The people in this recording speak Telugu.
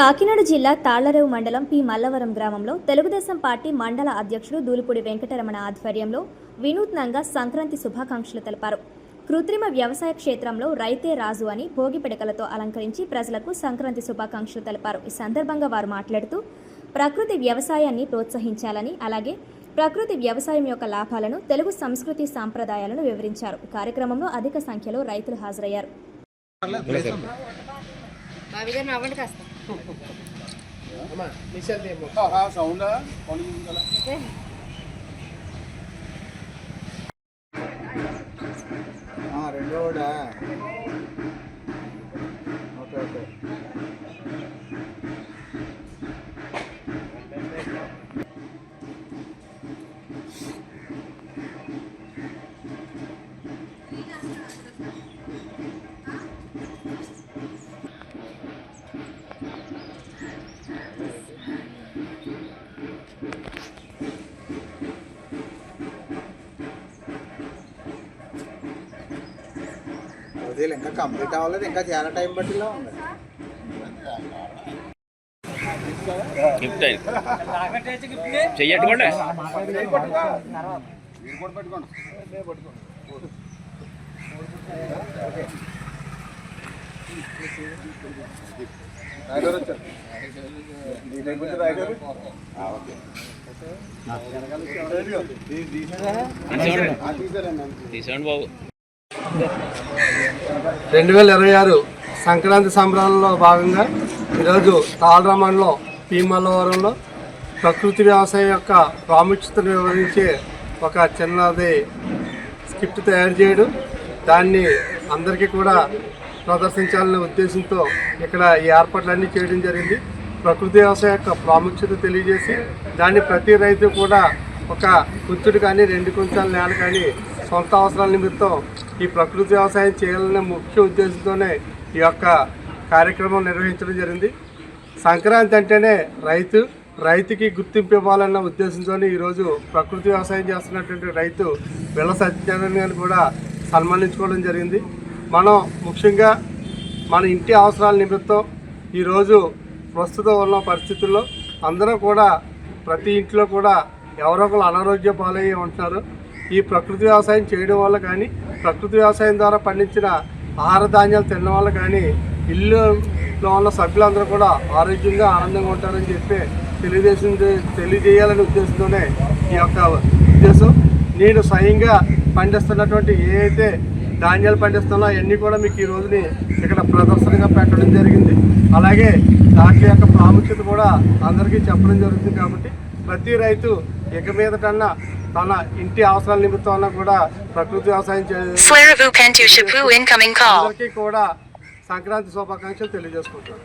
కాకినాడ జిల్లా తాళ్లరేవు మండలం పి మల్లవరం గ్రామంలో తెలుగుదేశం పార్టీ మండల అధ్యక్షుడు దూలిపూడి వెంకటరమణ ఆధ్వర్యంలో వినూత్నంగా సంక్రాంతి శుభాకాంక్షలు తెలిపారు. కృత్రిమ వ్యవసాయ క్షేత్రంలో రైతే రాజు అని భోగి పిడకలతో అలంకరించి ప్రజలకు సంక్రాంతి శుభాకాంక్షలు తెలిపారు. ఈ సందర్భంగా వారు మాట్లాడుతూ ప్రకృతి వ్యవసాయాన్ని ప్రోత్సహించాలని, అలాగే ప్రకృతి వ్యవసాయం యొక్క లాభాలను, తెలుగు సంస్కృతి సాంప్రదాయాలను వివరించారు. ఈ కార్యక్రమంలో అధిక సంఖ్యలో రైతులు హాజరయ్యారు. రెండోడా ఓకే ఓకే అదే ఇంకా కంప్లీట్ అవ్వలేదు, ఇంకా చాలా టైం పట్టిలా ఉంది. బాబు 2026 సంక్రాంతి సంబరాలలో భాగంగా ఈరోజు తాళ్లరేవు మండలం పి మల్లవరంలో ప్రకృతి వ్యవసాయం యొక్క ప్రాముఖ్యతను వివరించే ఒక చిన్నది స్క్రిప్ట్ తయారు చేయడం, దాన్ని అందరికీ కూడా ప్రదర్శించాలనే ఉద్దేశంతో ఇక్కడ ఈ ఏర్పాట్లన్నీ చేయడం జరిగింది. ప్రకృతి వ్యవసాయం యొక్క ప్రాముఖ్యత తెలియజేసి దాన్ని ప్రతి రైతు కూడా ఒక కుంచుడు కానీ 2 కుంచాల నేల కానీ సొంత అవసరాల నిమిత్తం ఈ ప్రకృతి వ్యవసాయం చేయాలనే ముఖ్య ఉద్దేశంతోనే ఈ యొక్క కార్యక్రమం నిర్వహించడం జరిగింది. సంక్రాంతి అంటేనే రైతుకి గుర్తింపు ఇవ్వాలన్న ఉద్దేశంతోనే ఈరోజు ప్రకృతి వ్యవసాయం చేస్తున్నటువంటి రైతు బిళ్ళ సత్యనారాయణ గారిని కూడా సన్మానించుకోవడం జరిగింది. మనం ముఖ్యంగా మన ఇంటి అవసరాల నిమిత్తం ఈరోజు ప్రస్తుతం ఉన్న పరిస్థితుల్లో అందరూ కూడా ప్రతి ఇంట్లో కూడా ఎవరో ఒకరు అనారోగ్య పాలయ్యి ఉంటున్నారు. ఈ ప్రకృతి వ్యవసాయం చేయడం వల్ల కానీ, ప్రకృతి వ్యవసాయం ద్వారా పండించిన ఆహార ధాన్యాలు తినడం వల్ల కానీ ఇల్లులో ఉన్న సభ్యులందరూ కూడా ఆరోగ్యంగా ఆనందంగా ఉంటారని చెప్పి తెలియజేయాలనే ఉద్దేశంతోనే ఈ యొక్క ఉద్దేశం. నేను స్వయంగా పండిస్తున్నటువంటి ఏ అయితే ధాన్యాలు పండిస్తున్నా అవన్నీ కూడా మీకు ఈ రోజుని ఇక్కడ ప్రదర్శనగా పెట్టడం జరిగింది. అలాగే దాని యొక్క ప్రాముఖ్యత కూడా అందరికీ చెప్పడం జరుగుతుంది. కాబట్టి ప్రతి రైతు ఇక మీదటన్నా తన ఇంటి అవసరాల నిమిత్తం కూడా ప్రకృతి వ్యవసాయం అందరికీ కూడా సంక్రాంతి శుభాకాంక్షలు తెలియజేసుకుంటారు.